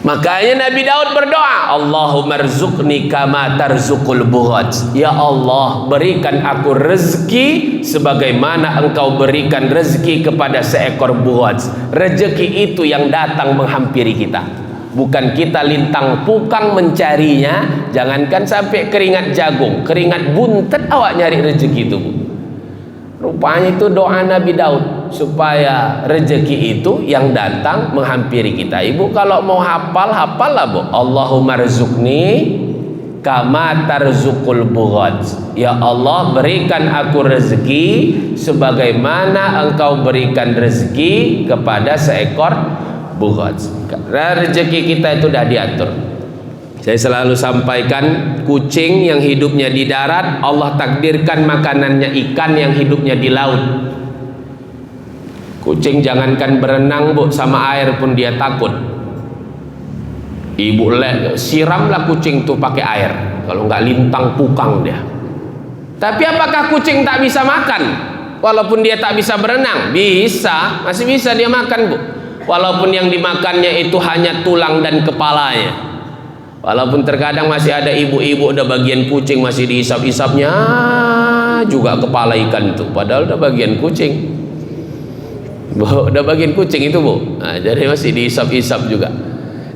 Makanya Nabi Daud berdoa, Allahumma rzuqni kama tarzuqul bughat. Ya Allah, berikan aku rezeki sebagaimana engkau berikan rezeki kepada seekor bughat. Rezeki itu yang datang menghampiri kita, bukan kita lintang pukang mencarinya. Jangankan sampai keringat jagung, keringat buntet awak nyari rezeki itu Bu. Rupanya itu doa Nabi Daud supaya rezeki itu yang datang menghampiri kita. Ibu kalau mau hafal, hafal lah Bu. Allahumma rzuqni kama tarzuqul bughat. Ya Allah, berikan aku rezeki sebagaimana engkau berikan rezeki kepada seekor bughat. Karena rezeki kita itu sudah diatur. Saya selalu sampaikan, kucing yang hidupnya di darat, Allah takdirkan makanannya ikan yang hidupnya di laut. Kucing jangankan berenang Bu, sama air pun dia takut. Ibu siramlah kucing tuh pakai air, kalau nggak lintang pukang dia. Tapi apakah kucing tak bisa makan? Walaupun dia tak bisa berenang, bisa, masih bisa dia makan Bu. Walaupun yang dimakannya itu hanya tulang dan kepalanya. Walaupun terkadang masih ada ibu-ibu udah bagian kucing masih dihisap-hisapnya juga kepala ikan itu, padahal udah bagian kucing. Bu, udah bagian kucing itu Bu. Nah, jadi masih dihisap-hisap juga.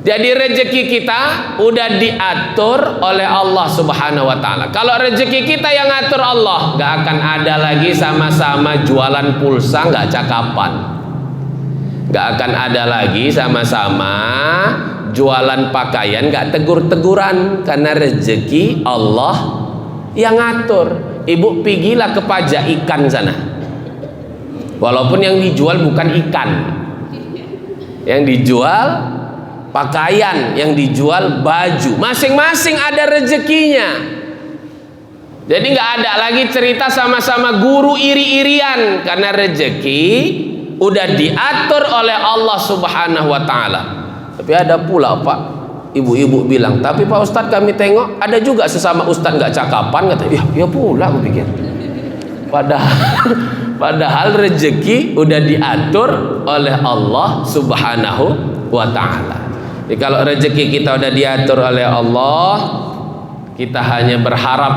Jadi rezeki kita udah diatur oleh Allah Subhanahu wa taala. Kalau rezeki kita yang ngatur Allah, gak akan ada lagi sama-sama jualan pulsa gak cakapan. Gak akan ada lagi sama-sama jualan pakaian gak tegur-teguran, karena rezeki Allah yang ngatur. Ibu pergilah ke pajak ikan sana, walaupun yang dijual bukan ikan, yang dijual pakaian, yang dijual baju, masing-masing ada rezekinya. Jadi nggak ada lagi cerita sama-sama guru iri-irian, karena rezeki udah diatur oleh Allah Subhanahu wa taala. Tapi ada pula Pak, ibu-ibu bilang, tapi Pak Ustadz kami tengok ada juga sesama Ustadz nggak cakapan. Kata, ya pula aku pikir. Padahal rezeki udah diatur oleh Allah Subhanahu wa ta'ala. Jadi kalau rezeki kita udah diatur oleh Allah, kita hanya berharap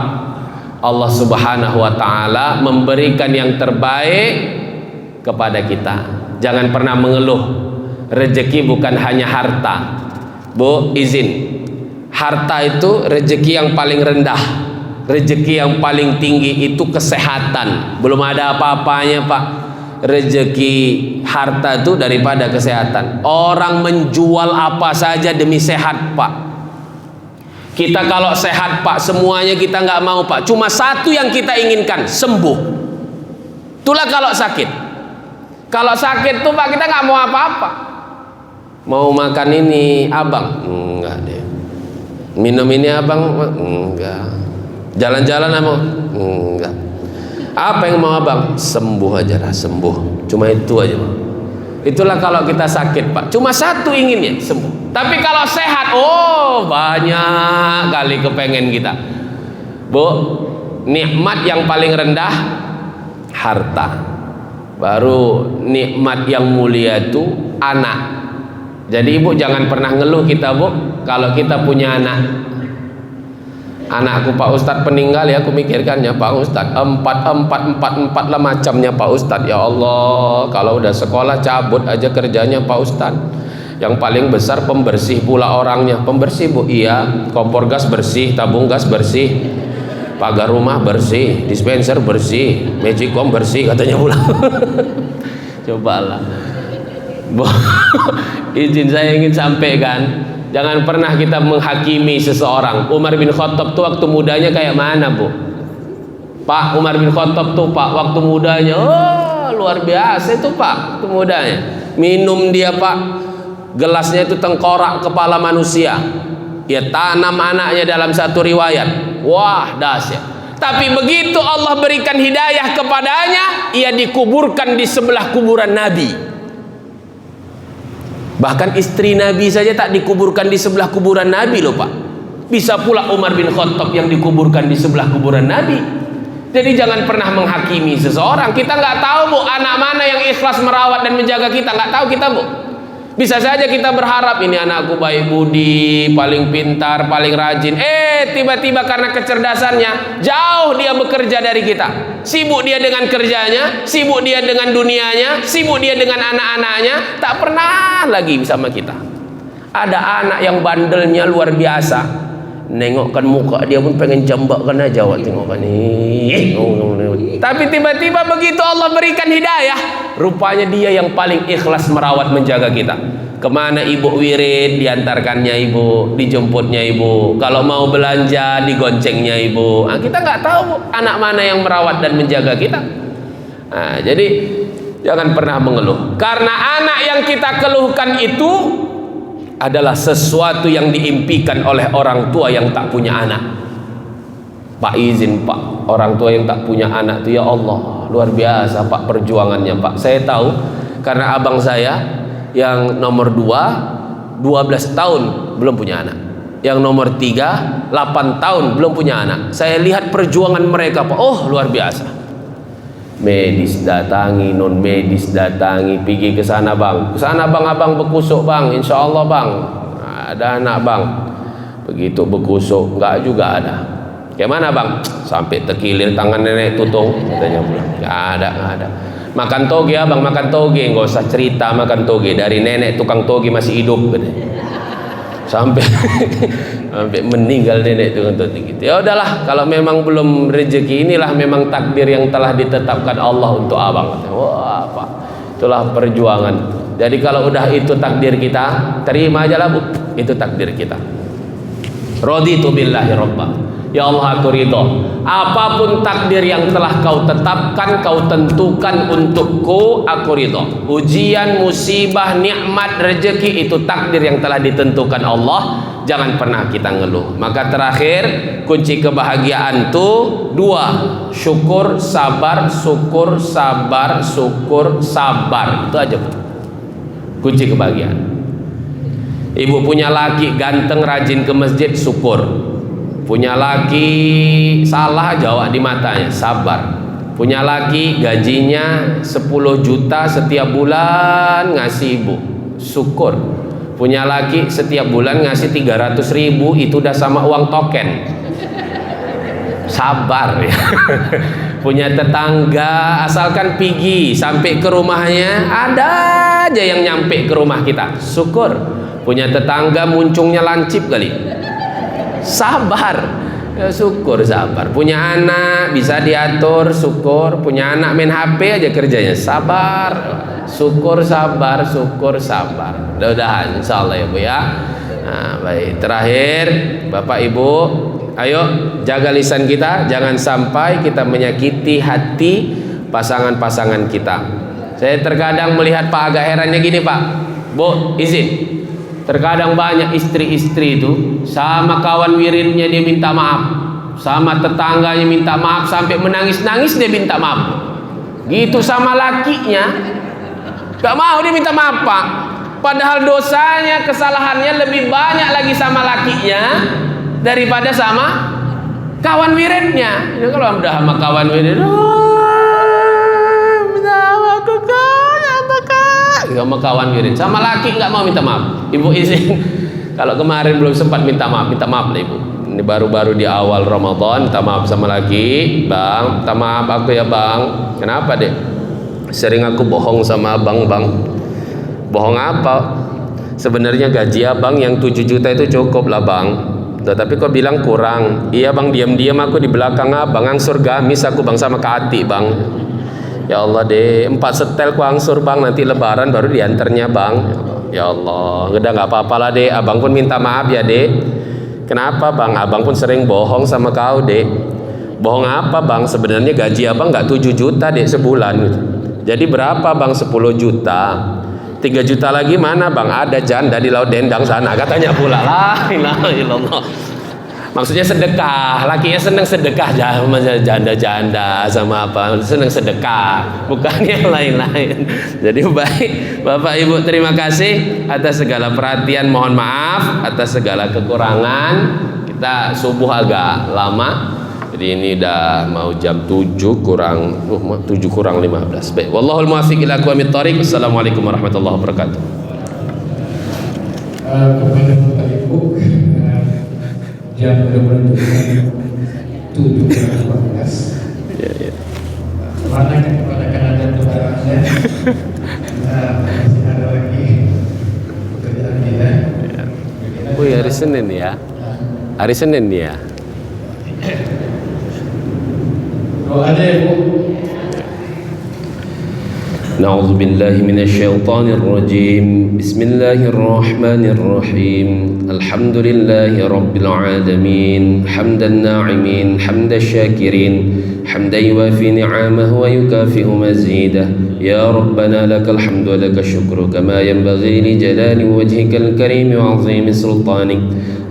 Allah Subhanahu wa taala memberikan yang terbaik kepada kita. Jangan pernah mengeluh. Rezeki bukan hanya harta. Bu, izin. Harta itu rezeki yang paling rendah. Rezeki yang paling tinggi itu kesehatan. Belum ada apa-apanya, Pak. Rezeki harta itu daripada kesehatan. Orang menjual apa saja demi sehat, Pak. Kita kalau sehat, Pak, semuanya kita nggak mau, Pak. Cuma satu yang kita inginkan, sembuh. Itulah kalau sakit. Kalau sakit tuh, Pak, kita nggak mau apa-apa. Mau makan ini, abang, enggak deh. Minum ini, abang, enggak. Jalan-jalan, abang, enggak. Apa yang mau abang? Sembuh aja lah, sembuh. Cuma itu aja, Pak. Itulah kalau kita sakit, Pak. Cuma satu inginnya, sembuh. Tapi kalau sehat, oh banyak kali kepengen kita. Bu, nikmat yang paling rendah harta. Baru nikmat yang mulia itu anak. Jadi ibu jangan pernah ngeluh kita, Bu, kalau kita punya anak. Anakku Pak Ustadz peninggal ya, aku mikirkannya Pak Ustadz empat lah macamnya Pak Ustadz. Ya Allah, kalau udah sekolah cabut aja kerjanya Pak Ustadz. Yang paling besar pembersih pula orangnya. Pembersih, Bu, iya. Kompor gas bersih, tabung gas bersih, pagar rumah bersih, dispenser bersih, magicom bersih katanya pula. Cobalah, Bu. Izin saya ingin sampaikan, jangan pernah kita menghakimi seseorang. Umar bin Khattab tuh waktu mudanya kayak mana, Bu? Pak, Umar bin Khattab tuh, Pak, waktu mudanya, oh luar biasa itu, Pak, waktu mudanya. Minum dia, Pak, gelasnya itu tengkorak kepala manusia. Dia tanam anaknya dalam satu riwayat. Wah, dahsyat. Tapi begitu Allah berikan hidayah kepadanya, ia dikuburkan di sebelah kuburan Nabi. Bahkan istri Nabi saja tak dikuburkan di sebelah kuburan Nabi loh, Pak. Bisa pula Umar bin Khattab yang dikuburkan di sebelah kuburan Nabi. Jadi jangan pernah menghakimi seseorang. Kita nggak tahu, Bu, anak mana yang ikhlas merawat dan menjaga kita. Nggak tahu kita, Bu. Bisa saja kita berharap ini anakku baik budi, paling pintar, paling rajin. Tiba-tiba karena kecerdasannya jauh dia bekerja dari kita. Sibuk dia dengan kerjanya, sibuk dia dengan dunianya, sibuk dia dengan anak-anaknya, tak pernah lagi bersama kita. Ada anak yang bandelnya luar biasa. Nengokkan muka dia pun pengen jambakkan aja awak tengokkan nih. Tapi tiba-tiba begitu Allah berikan hidayah, rupanya dia yang paling ikhlas merawat menjaga kita. Kemana ibu wirid diantarkannya ibu, dijemputnya ibu. Kalau mau belanja digoncengnya ibu. Nah, kita nggak tahu, Bu, anak mana yang merawat dan menjaga kita. Nah, jadi jangan pernah mengeluh. Karena anak yang kita keluhkan itu adalah sesuatu yang diimpikan oleh orang tua yang tak punya anak. Pak, izin Pak, orang tua yang tak punya anak itu, ya Allah, luar biasa Pak perjuangannya, Pak. Saya tahu karena abang saya yang nomor 2 12 tahun belum punya anak, yang nomor 3 8 tahun belum punya anak. Saya lihat perjuangan mereka, Pak. Oh, luar biasa. Medis datangi, non medis datangi, pergi ke sana bang, ke sana bang, abang berkusuk bang, insya Allah bang, ada anak bang. Begitu berkusuk nggak juga ada. Kayak mana bang? Sampai terkilir tangan nenek tutung, katanya pulang. Nggak ada. Makan toge abang, makan toge, nggak usah cerita makan toge. Dari nenek tukang toge masih hidup, katanya. Sampai meninggal nenek itu untuk gitu. Ya udahlah, kalau memang belum rezeki, inilah memang takdir yang telah ditetapkan Allah untuk abang. Wah, Pak, itulah perjuangan. Jadi kalau udah itu takdir kita, terima aja lah, Bu. Itu takdir kita. Raditu billahi rabba. Ya Allah, aku ridho. Apapun takdir yang telah kau tetapkan, kau tentukan untukku, aku ridho. Ujian, musibah, nikmat, rezeki, itu takdir yang telah ditentukan Allah. Jangan pernah kita ngeluh. Maka terakhir, kunci kebahagiaan itu 2. Syukur, sabar, syukur, sabar, syukur, sabar. Itu aja, Bu. Kunci kebahagiaan. Ibu punya laki ganteng, rajin ke masjid, syukur. Punya laki salah jawab di matanya, sabar. Punya laki gajinya 10 juta setiap bulan ngasih ibu, syukur. Punya laki setiap bulan ngasih 300.000, itu udah sama uang token. Sabar ya. Punya tetangga, asalkan pergi sampai ke rumahnya, ada aja yang nyampe ke rumah kita, syukur. Punya tetangga muncungnya lancip kali, sabar ya, syukur, sabar. Punya anak bisa diatur, syukur. Punya anak main HP aja kerjanya, sabar, syukur, sabar, syukur, sabar. Mudah-mudahan insyaallah ya Bu ya. Nah, baik, terakhir Bapak Ibu, ayo jaga lisan kita, jangan sampai kita menyakiti hati pasangan-pasangan kita. Saya terkadang melihat Pak agak herannya gini Pak, Bu, izin. Terkadang banyak istri-istri itu sama kawan wiridnya dia minta maaf, sama tetangganya minta maaf, sampai menangis-nangis dia minta maaf. Gitu sama lakinya, gak mau dia minta maaf Pak. Padahal dosanya, kesalahannya lebih banyak lagi sama lakinya daripada sama kawan wiridnya. Ini kalau udah sama kawan wirid, sama kawan wirid, sama laki nggak mau minta maaf. Ibu izin, kalau kemarin belum sempat minta maaf lah Ibu. Ini baru-baru di awal Ramadan, minta maaf sama laki, Bang, minta maaf aku ya Bang. Kenapa deh? Sering aku bohong sama abang Bang. Bohong apa? Sebenarnya gaji abang yang 7 juta itu cukup lah Bang. Tapi kok bilang kurang. Iya Bang, diam-diam aku di belakang abang angsur gamis aku Bang sama Kati Bang. Ya Allah deh, 4 setel ku angsur Bang, nanti lebaran baru diantarnya Bang. Ya Allah, udah nggak apa-apa lah deh. Abang pun minta maaf ya deh. Kenapa Bang? Abang pun sering bohong sama kau deh. Bohong apa Bang? Sebenarnya gaji abang nggak 7 juta deh sebulan. Jadi berapa Bang? 10 juta. 3 juta lagi mana Bang? Ada janda di Laut Dendang sana, katanya pula. La ilaha illallah. Maksudnya sedekah, lakinya senang sedekah, sama janda-janda sama apa, senang sedekah, bukan yang lain-lain. Jadi baik, Bapak Ibu, terima kasih atas segala perhatian, mohon maaf atas segala kekurangan. Kita subuh agak lama, jadi ini udah mau jam 7 kurang 15. Baik, wallahul muwaffiq ila aqwamit thoriq. Assalamualaikum warahmatullahi wabarakatuh. Kepada Bapak Ibu, jam sudah menunjukkan 7:14. Ya. Mana kepada ada kepada Anda. Masih ada lagi pekerjaan kita. Oh ya, hari Senin ya. Hari Senin ya. Kalau ada Ibu. نعوذ بالله من الشيطان الرجيم بسم الله الرحمن الرحيم الحمد لله رب العالمين حمد الناعمين حمد الشاكرين حمدا يوافي نعمه ويكافئ مزيده يا ربنا لك الحمد ولك الشكر كما ينبغي لجلال وجهك الكريم وعظيم سلطانك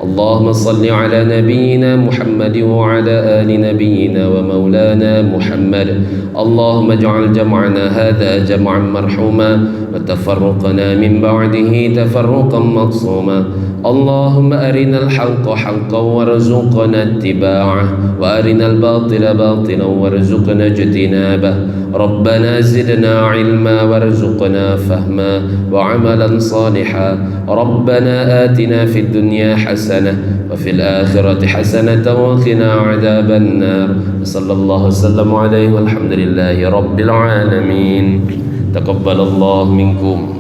اللهم صل على نبينا محمد وعلى آل نبينا ومولانا محمد اللهم اجعل جمعنا هذا جمعا مرحوما وتفرقنا من بعده تفرقا مقصوما اللهم أرنا الحق حقا وارزقنا اتباعه وأرنا الباطل باطلا وارزقنا اجتنابه ربنا زدنا علما وارزقنا فهما وعملا صالحا ربنا آتنا في الدنيا حسنة وفي الآخرة حسنة وقنا عذاب النار صلى الله وسلم عليه والحمد لله رب العالمين تقبل الله منكم